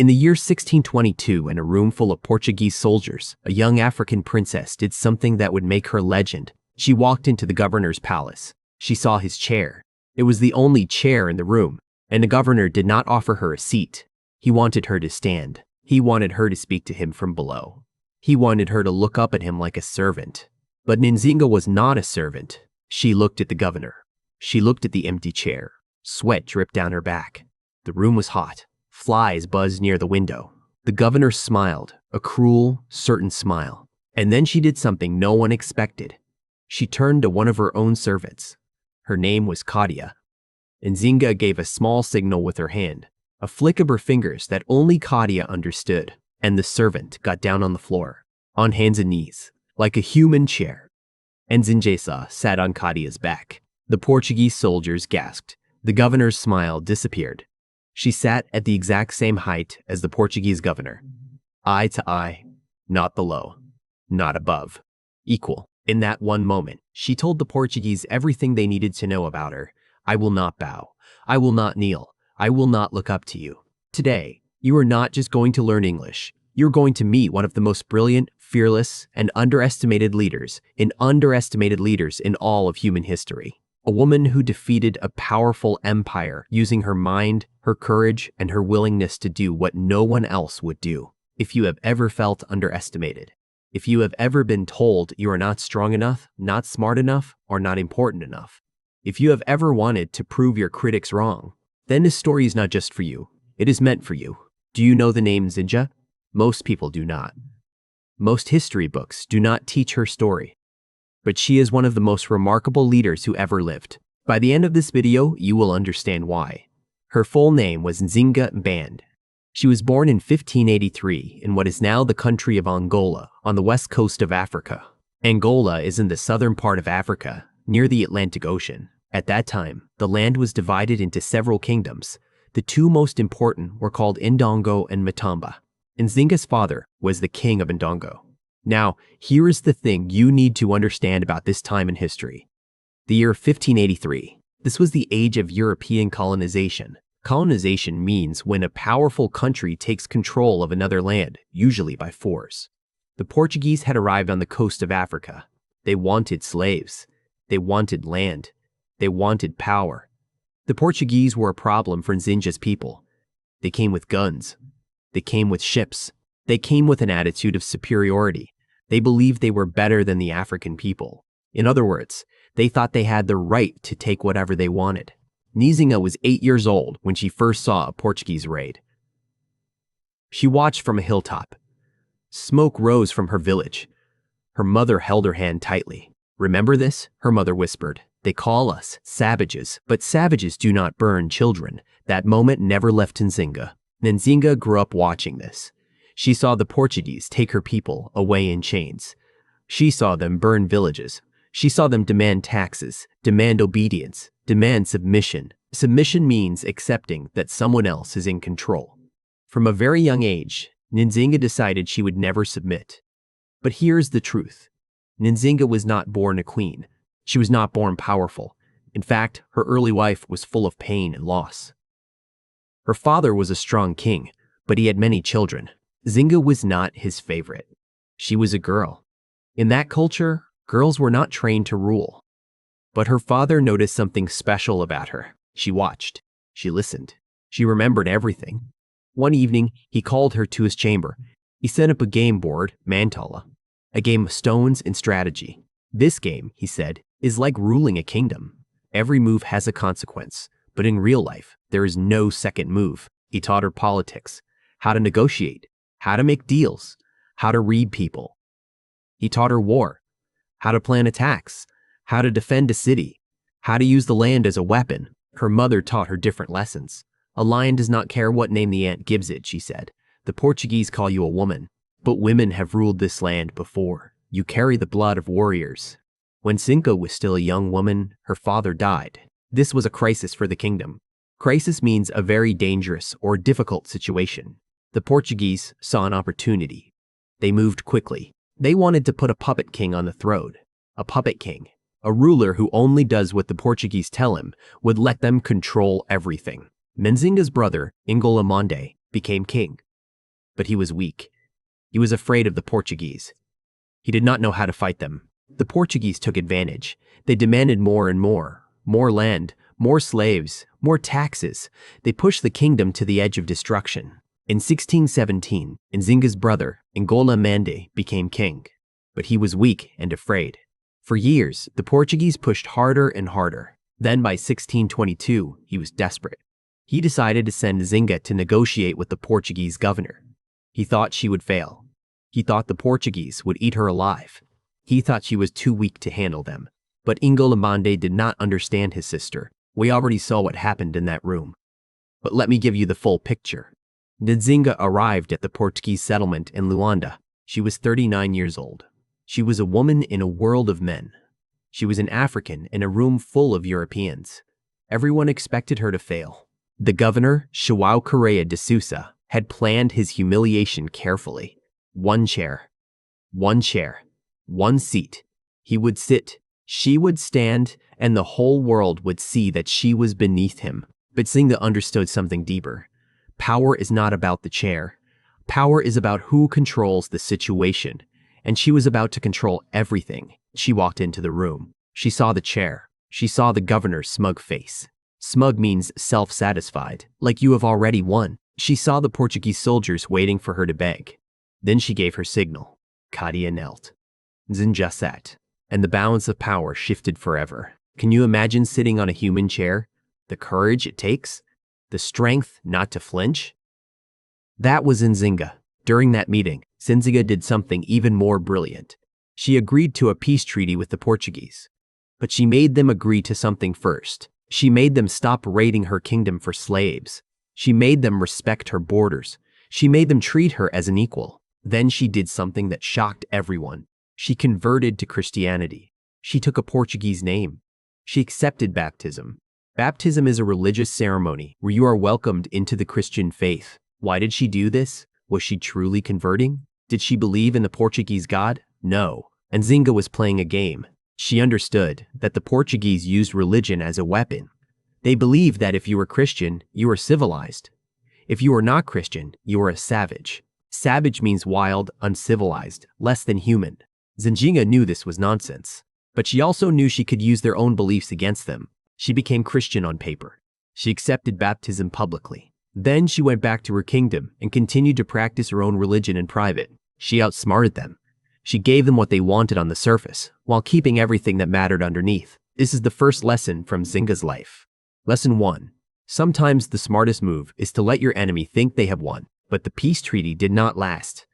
In the year 1622, in a room full of Portuguese soldiers, a young African princess did something that would make her legend. She walked into the governor's palace. She saw his chair. It was the only chair in the room, and the governor did not offer her a seat. He wanted her to stand. He wanted her to speak to him from below. He wanted her to look up at him like a servant. But Nzinga was not a servant. She looked at the governor. She looked at the empty chair. Sweat dripped down her back. The room was hot. Flies buzzed near the window. The governor smiled, a cruel, certain smile. And then she did something no one expected. She turned to one of her own servants. Her name was Kadia. Nzinga gave a small signal with her hand, a flick of her fingers that only Kadia understood, and the servant got down on the floor, on hands and knees, like a human chair. Nzinga sat on Kadia's back. The Portuguese soldiers gasped. The governor's smile disappeared. She sat at the exact same height as the Portuguese governor. Eye to eye, not below, not above, equal. In that one moment, she told the Portuguese everything they needed to know about her. I will not bow. I will not kneel. I will not look up to you. Today, you are not just going to learn English. You're going to meet one of the most brilliant, fearless, and underestimated leaders in all of human history. A woman who defeated a powerful empire using her mind, her courage, and her willingness to do what no one else would do. If you have ever felt underestimated, if you have ever been told you are not strong enough, not smart enough, or not important enough, if you have ever wanted to prove your critics wrong, then this story is not just for you. It is meant for you. Do you know the name Nzinga? Most people do not. Most history books do not teach her story. But she is one of the most remarkable leaders who ever lived. By the end of this video, you will understand why. Her full name was Nzinga Mbande. She was born in 1583 in what is now the country of Angola, on the west coast of Africa. Angola is in the southern part of Africa, near the Atlantic Ocean. At that time, the land was divided into several kingdoms. The two most important were called Ndongo and Matamba. Nzinga's father was the king of Ndongo. Now, here is the thing you need to understand about this time in history. The year 1583. This was the age of European colonization. Colonization means when a powerful country takes control of another land, usually by force. The Portuguese had arrived on the coast of Africa. They wanted slaves. They wanted land. They wanted power. The Portuguese were a problem for Nzinga's people. They came with guns. They came with ships. They came with an attitude of superiority. They believed they were better than the African people. In other words, they thought they had the right to take whatever they wanted. Nzinga was 8 years old when she first saw a Portuguese raid. She watched from a hilltop. Smoke rose from her village. Her mother held her hand tightly. Remember this? Her mother whispered. They call us savages, but savages do not burn children. That moment never left Nzinga. Nzinga grew up watching this. She saw the Portuguese take her people away in chains. She saw them burn villages. She saw them demand taxes, demand obedience, demand submission. Submission means accepting that someone else is in control. From a very young age, Nzinga decided she would never submit. But here's the truth. Nzinga was not born a queen. She was not born powerful. In fact, her early life was full of pain and loss. Her father was a strong king, but he had many children. Nzinga was not his favorite. She was a girl. In that culture, girls were not trained to rule. But her father noticed something special about her. She watched. She listened. She remembered everything. One evening, he called her to his chamber. He set up a game board, Mantala, a game of stones and strategy. This game, he said, is like ruling a kingdom. Every move has a consequence, but in real life, there is no second move. He taught her politics, how to negotiate, how to make deals, how to read people. He taught her war, how to plan attacks, how to defend a city, how to use the land as a weapon. Her mother taught her different lessons. A lion does not care what name the ant gives it, she said. The Portuguese call you a woman, but women have ruled this land before. You carry the blood of warriors. When Nzinga was still a young woman, her father died. This was a crisis for the kingdom. Crisis means a very dangerous or difficult situation. The Portuguese saw an opportunity. They moved quickly. They wanted to put a puppet king on the throne. A puppet king, a ruler who only does what the Portuguese tell him, would let them control everything. Nzinga's brother, Nzinga Mbande, became king. But he was weak. He was afraid of the Portuguese. He did not know how to fight them. The Portuguese took advantage. They demanded more and more. More land, more slaves, more taxes. They pushed the kingdom to the edge of destruction. In 1617, Nzinga's brother, Nzinga Mbande, became king. But he was weak and afraid. For years, the Portuguese pushed harder and harder. Then by 1622, he was desperate. He decided to send Nzinga to negotiate with the Portuguese governor. He thought she would fail. He thought the Portuguese would eat her alive. He thought she was too weak to handle them. But Nzinga Mbande did not understand his sister. We already saw what happened in that room. But let me give you the full picture. Nzinga arrived at the Portuguese settlement in Luanda. She was 39 years old. She was a woman in a world of men. She was an African in a room full of Europeans. Everyone expected her to fail. The governor, João Correia de Sousa, had planned his humiliation carefully. One chair, one seat. He would sit, she would stand, and the whole world would see that she was beneath him. But Nzinga understood something deeper. Power is not about the chair. Power is about who controls the situation. And she was about to control everything. She walked into the room. She saw the chair. She saw the governor's smug face. Smug means self-satisfied, like you have already won. She saw the Portuguese soldiers waiting for her to beg. Then she gave her signal. Kadia knelt. Nzinga sat. And the balance of power shifted forever. Can you imagine sitting on a human chair? The courage it takes? The strength not to flinch? That was Nzinga. During that meeting, Nzinga did something even more brilliant. She agreed to a peace treaty with the Portuguese. But she made them agree to something first. She made them stop raiding her kingdom for slaves. She made them respect her borders. She made them treat her as an equal. Then she did something that shocked everyone. She converted to Christianity. She took a Portuguese name. She accepted baptism. Baptism is a religious ceremony where you are welcomed into the Christian faith. Why did she do this? Was she truly converting? Did she believe in the Portuguese God? No. Nzinga was playing a game. She understood that the Portuguese used religion as a weapon. They believed that if you were Christian, you were civilized. If you were not Christian, you were a savage. Savage means wild, uncivilized, less than human. Nzinga knew this was nonsense. But she also knew she could use their own beliefs against them. She became Christian on paper. She accepted baptism publicly. Then she went back to her kingdom and continued to practice her own religion in private. She outsmarted them. She gave them what they wanted on the surface, while keeping everything that mattered underneath. This is the first lesson from Nzinga's life. Lesson 1. Sometimes the smartest move is to let your enemy think they have won, but the peace treaty did not last.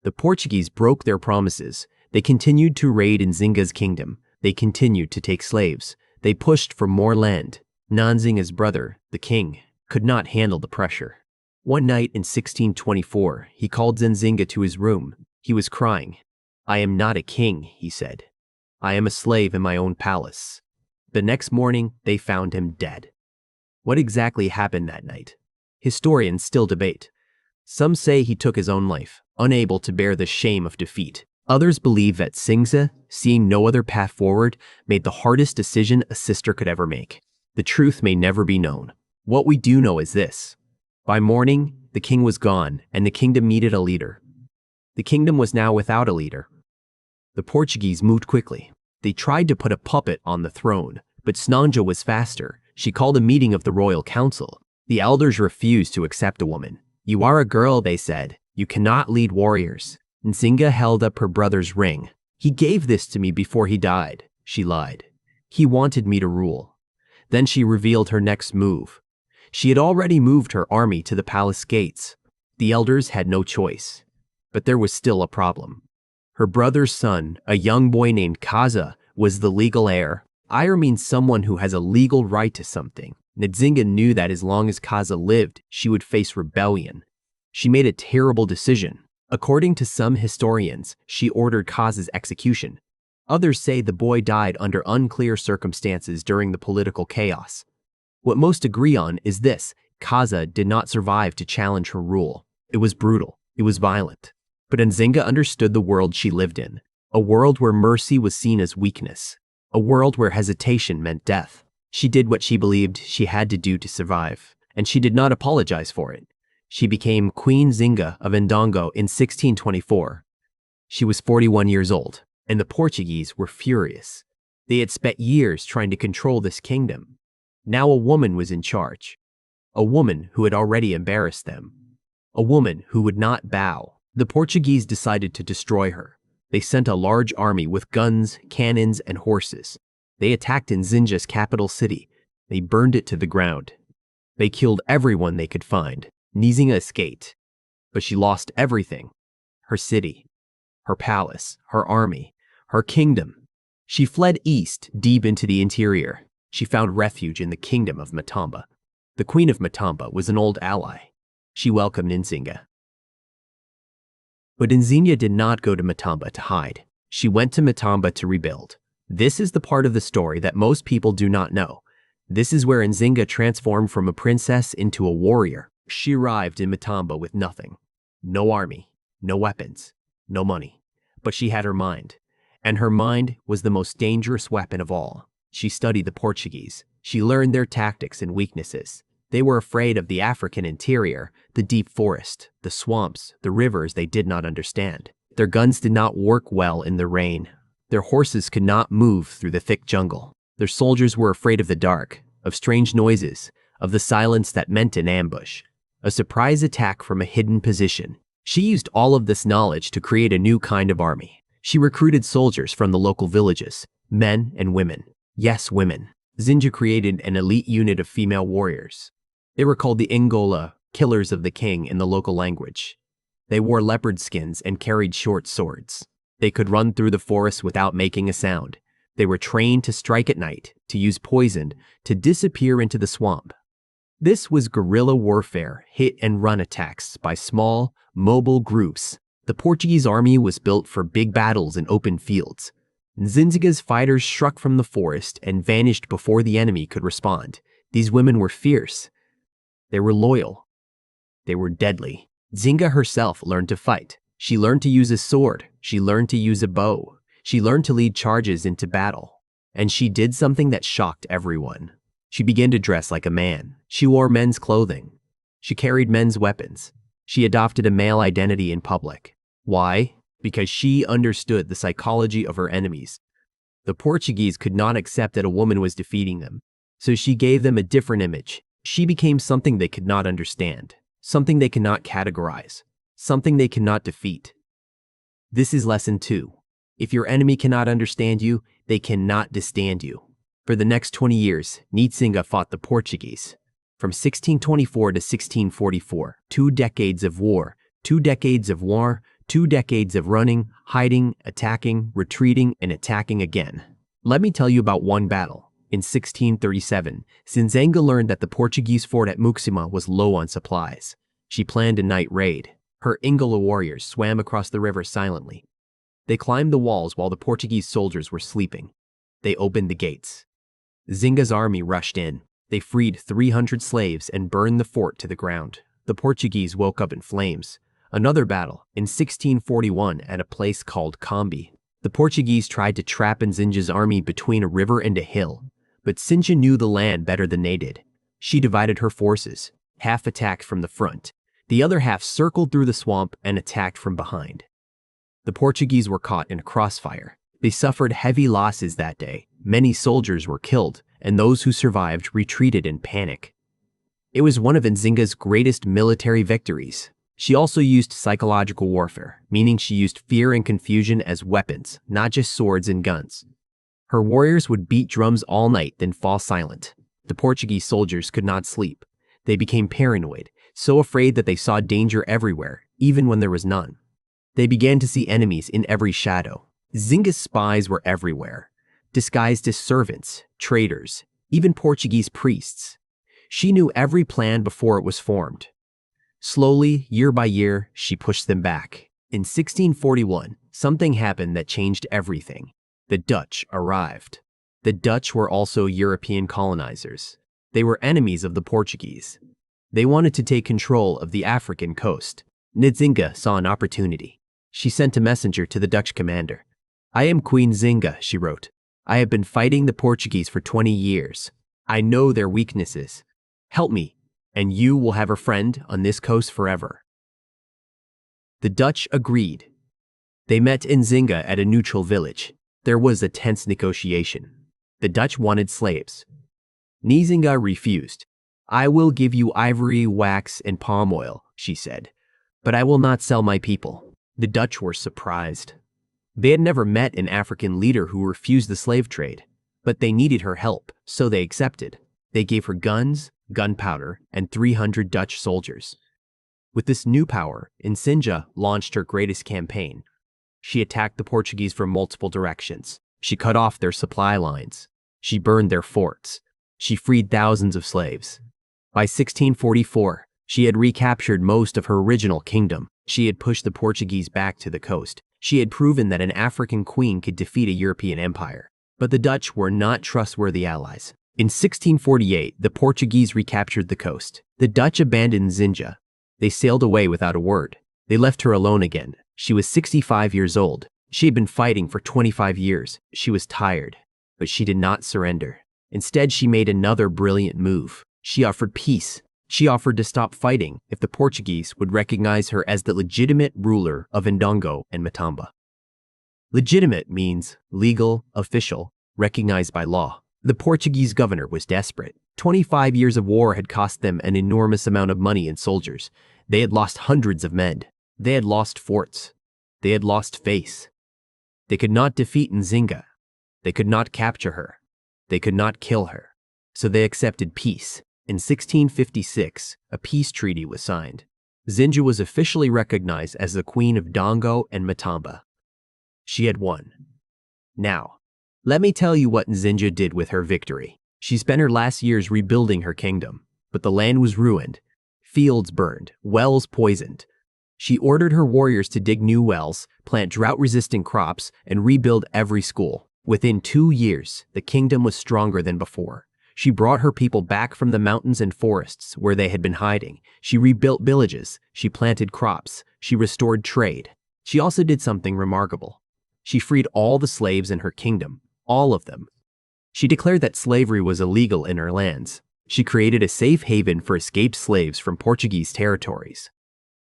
The Portuguese broke their promises. They continued to raid Nzinga's kingdom. They continued to take slaves. They pushed for more land. Nzinga's brother, the king, could not handle the pressure. One night in 1624, he called Nzinga to his room. He was crying. "I am not a king," he said. "I am a slave in my own palace." The next morning, they found him dead. What exactly happened that night? Historians still debate. Some say he took his own life, unable to bear the shame of defeat. Others believe that Nzinga, seeing no other path forward, made the hardest decision a sister could ever make. The truth may never be known. What we do know is this. By morning, the king was gone, and the kingdom needed a leader. The kingdom was now without a leader. The Portuguese moved quickly. They tried to put a puppet on the throne, but Nzinga was faster. She called a meeting of the royal council. The elders refused to accept a woman. "You are a girl," they said. "You cannot lead warriors." Nzinga held up her brother's ring. "He gave this to me before he died," she lied. "He wanted me to rule." Then she revealed her next move. She had already moved her army to the palace gates. The elders had no choice. But there was still a problem. Her brother's son, a young boy named Kaza, was the legal heir. Heir means someone who has a legal right to something. Nzinga knew that as long as Kaza lived, she would face rebellion. She made a terrible decision. According to some historians, she ordered Kaza's execution. Others say the boy died under unclear circumstances during the political chaos. What most agree on is this: Kaza did not survive to challenge her rule. It was brutal. It was violent. But Nzinga understood the world she lived in. A world where mercy was seen as weakness. A world where hesitation meant death. She did what she believed she had to do to survive, and she did not apologize for it. She became Queen Nzinga of Ndongo in 1624. She was 41 years old, and the Portuguese were furious. They had spent years trying to control this kingdom. Now a woman was in charge. A woman who had already embarrassed them. A woman who would not bow. The Portuguese decided to destroy her. They sent a large army with guns, cannons, and horses. They attacked Nzinga's capital city. They burned it to the ground. They killed everyone they could find. Nzinga escaped, but she lost everything. Her city, her palace, her army, her kingdom. She fled east, deep into the interior. She found refuge in the kingdom of Matamba. The queen of Matamba was an old ally. She welcomed Nzinga. But Nzinga did not go to Matamba to hide. She went to Matamba to rebuild. This is the part of the story that most people do not know. This is where Nzinga transformed from a princess into a warrior. She arrived in Matamba with nothing. No army, no weapons, no money. But she had her mind. And her mind was the most dangerous weapon of all. She studied the Portuguese. She learned their tactics and weaknesses. They were afraid of the African interior, the deep forest, the swamps, the rivers they did not understand. Their guns did not work well in the rain. Their horses could not move through the thick jungle. Their soldiers were afraid of the dark, of strange noises, of the silence that meant an ambush, a surprise attack from a hidden position. She used all of this knowledge to create a new kind of army. She recruited soldiers from the local villages, men and women. Yes, women. Nzinga created an elite unit of female warriors. They were called the Angola, killers of the king in the local language. They wore leopard skins and carried short swords. They could run through the forest without making a sound. They were trained to strike at night, to use poison, to disappear into the swamp. This was guerrilla warfare, hit-and-run attacks by small, mobile groups. The Portuguese army was built for big battles in open fields. Nzinga's fighters struck from the forest and vanished before the enemy could respond. These women were fierce. They were loyal. They were deadly. Nzinga herself learned to fight. She learned to use a sword. She learned to use a bow. She learned to lead charges into battle. And she did something that shocked everyone. She began to dress like a man. She wore men's clothing. She carried men's weapons. She adopted a male identity in public. Why? Because she understood the psychology of her enemies. The Portuguese could not accept that a woman was defeating them, so she gave them a different image. She became something they could not understand, something they cannot categorize, something they cannot defeat. This is lesson 2. If your enemy cannot understand you, they cannot disstand you. For the next 20 years, Nzinga fought the Portuguese. From 1624 to 1644, 2 decades of war, 2 decades of war, 2 decades of running, hiding, attacking, retreating, and attacking again. Let me tell you about one battle. In 1637, Nzinga learned that the Portuguese fort at Muxima was low on supplies. She planned a night raid. Her Angola warriors swam across the river silently. They climbed the walls while the Portuguese soldiers were sleeping. They opened the gates. Nzinga's army rushed in. They freed 300 slaves and burned the fort to the ground. The Portuguese woke up in flames. Another battle, in 1641 at a place called Combi. The Portuguese tried to trap Nzinga's army between a river and a hill, but Nzinga knew the land better than they did. She divided her forces. Half attacked from the front. The other half circled through the swamp and attacked from behind. The Portuguese were caught in a crossfire. They suffered heavy losses that day. Many soldiers were killed, and those who survived retreated in panic. It was one of Nzinga's greatest military victories. She also used psychological warfare, meaning she used fear and confusion as weapons, not just swords and guns. Her warriors would beat drums all night, then fall silent. The Portuguese soldiers could not sleep. They became paranoid, so afraid that they saw danger everywhere, even when there was none. They began to see enemies in every shadow. Nzinga's spies were everywhere, disguised as servants, traders, even Portuguese priests. She knew every plan before it was formed. Slowly, year by year, she pushed them back. In 1641, something happened that changed everything. The Dutch arrived. The Dutch were also European colonizers. They were enemies of the Portuguese. They wanted to take control of the African coast. Nzinga saw an opportunity. She sent a messenger to the Dutch commander. "I am Queen Nzinga," she wrote. "I have been fighting the Portuguese for 20 years. I know their weaknesses. Help me, and you will have a friend on this coast forever." The Dutch agreed. They met in Nzinga at a neutral village. There was a tense negotiation. The Dutch wanted slaves. Nzinga refused. "I will give you ivory, wax, and palm oil," she said, "but I will not sell my people." The Dutch were surprised. They had never met an African leader who refused the slave trade, but they needed her help, so they accepted. They gave her guns, gunpowder, and 300 Dutch soldiers. With this new power, Nzinga launched her greatest campaign. She attacked the Portuguese from multiple directions. She cut off their supply lines. She burned their forts. She freed thousands of slaves. By 1644, she had recaptured most of her original kingdom. She had pushed the Portuguese back to the coast. She had proven that an African queen could defeat a European empire. But the Dutch were not trustworthy allies. In 1648, the Portuguese recaptured the coast. The Dutch abandoned Nzinga. They sailed away without a word. They left her alone again. She was 65 years old. She had been fighting for 25 years. She was tired, but she did not surrender. Instead, she made another brilliant move. She offered peace. She offered to stop fighting if the Portuguese would recognize her as the legitimate ruler of Ndongo and Matamba. Legitimate means legal, official, recognized by law. The Portuguese governor was desperate. 25 years of war had cost them an enormous amount of money and soldiers. They had lost hundreds of men. They had lost forts. They had lost face. They could not defeat Nzinga. They could not capture her. They could not kill her. So they accepted peace. In 1656, a peace treaty was signed. Nzinga was officially recognized as the Queen of Ndongo and Matamba. She had won. Now, let me tell you what Nzinga did with her victory. She spent her last years rebuilding her kingdom, but the land was ruined, fields burned, wells poisoned. She ordered her warriors to dig new wells, plant drought-resistant crops, and rebuild every school. Within 2 years, the kingdom was stronger than before. She brought her people back from the mountains and forests where they had been hiding. She rebuilt villages. She planted crops. She restored trade. She also did something remarkable. She freed all the slaves in her kingdom, all of them. She declared that slavery was illegal in her lands. She created a safe haven for escaped slaves from Portuguese territories.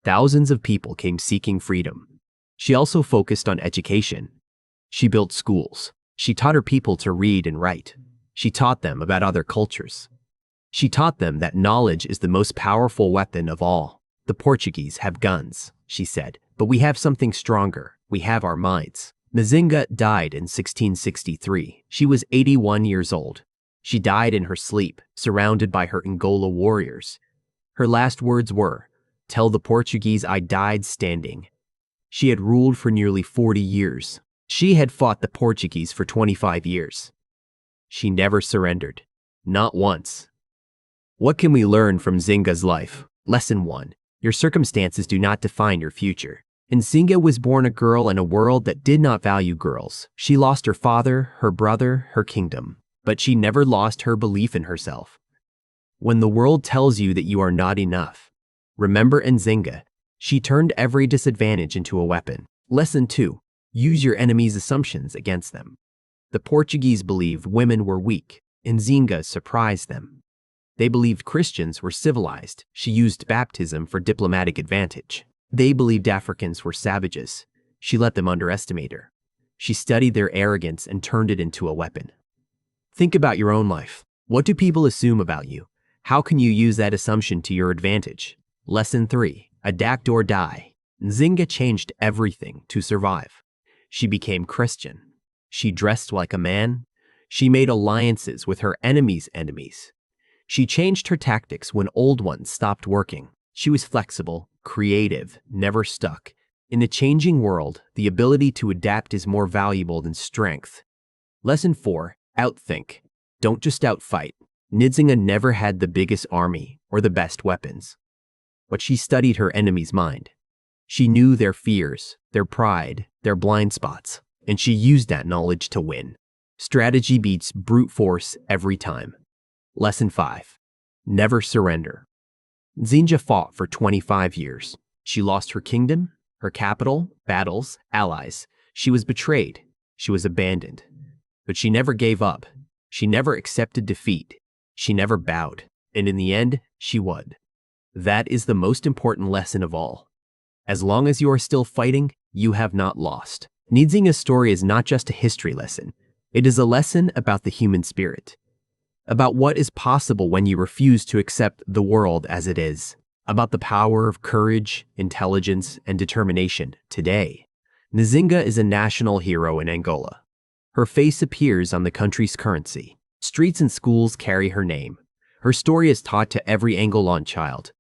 Thousands of people came seeking freedom. She also focused on education. She built schools. She taught her people to read and write. She taught them about other cultures. She taught them that knowledge is the most powerful weapon of all. "The Portuguese have guns," she said, "but we have something stronger. We have our minds." Nzinga died in 1663. She was 81 years old. She died in her sleep, surrounded by her Angola warriors. Her last words were, "Tell the Portuguese I died standing." She had ruled for nearly 40 years. She had fought the Portuguese for 25 years. She never surrendered. Not once. What can we learn from Nzinga's life? Lesson 1. Your circumstances do not define your future. Nzinga was born a girl in a world that did not value girls. She lost her father, her brother, her kingdom. But she never lost her belief in herself. When the world tells you that you are not enough, remember Nzinga. She turned every disadvantage into a weapon. Lesson 2. Use your enemy's assumptions against them. The Portuguese believed women were weak. Nzinga surprised them. They believed Christians were civilized. She used baptism for diplomatic advantage. They believed Africans were savages. She let them underestimate her. She studied their arrogance and turned it into a weapon. Think about your own life. What do people assume about you? How can you use that assumption to your advantage? Lesson 3. Adapt or die. Nzinga changed everything to survive. She became Christian. She dressed like a man. She made alliances with her enemies' enemies. She changed her tactics when old ones stopped working. She was flexible, creative, never stuck. In a changing world, the ability to adapt is more valuable than strength. Lesson 4. Outthink. Don't just outfight. Nzinga never had the biggest army or the best weapons, but she studied her enemy's mind. She knew their fears, their pride, their blind spots, and she used that knowledge to win. Strategy beats brute force every time. Lesson 5. Never surrender. Nzinga fought for 25 years. She lost her kingdom, her capital, battles, allies. She was betrayed. She was abandoned. But she never gave up. She never accepted defeat. She never bowed. And in the end, she won. That is the most important lesson of all. As long as you are still fighting, you have not lost. Nzinga's story is not just a history lesson. It is a lesson about the human spirit, about what is possible when you refuse to accept the world as it is, about the power of courage, intelligence, and determination today. Nzinga is a national hero in Angola. Her face appears on the country's currency. Streets and schools carry her name. Her story is taught to every Angolan child.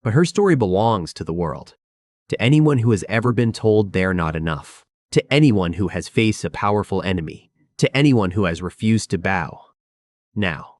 But her story belongs to the world, to anyone who has ever been told they're not enough, to anyone who has faced a powerful enemy, to anyone who has refused to bow. Now,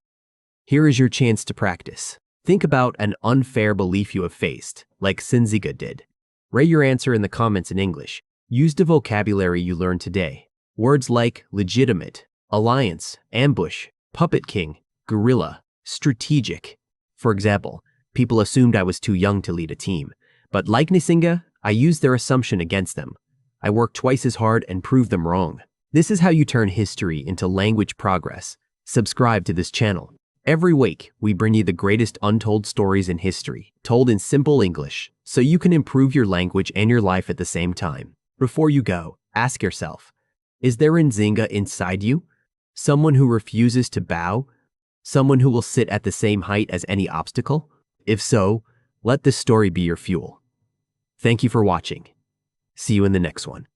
here is your chance to practice. Think about an unfair belief you have faced, like Nzinga did. Write your answer in the comments in English. Use the vocabulary you learned today. Words like legitimate, alliance, ambush, puppet king, guerrilla, strategic. For example, people assumed I was too young to lead a team, but like Nzinga, I used their assumption against them. I worked twice as hard and proved them wrong. This is how you turn history into language progress. Subscribe to this channel. Every week, we bring you the greatest untold stories in history, told in simple English, so you can improve your language and your life at the same time. Before you go, ask yourself, is there an Nzinga inside you? Someone who refuses to bow? Someone who will sit at the same height as any obstacle? If so, let this story be your fuel. Thank you for watching. See you in the next one.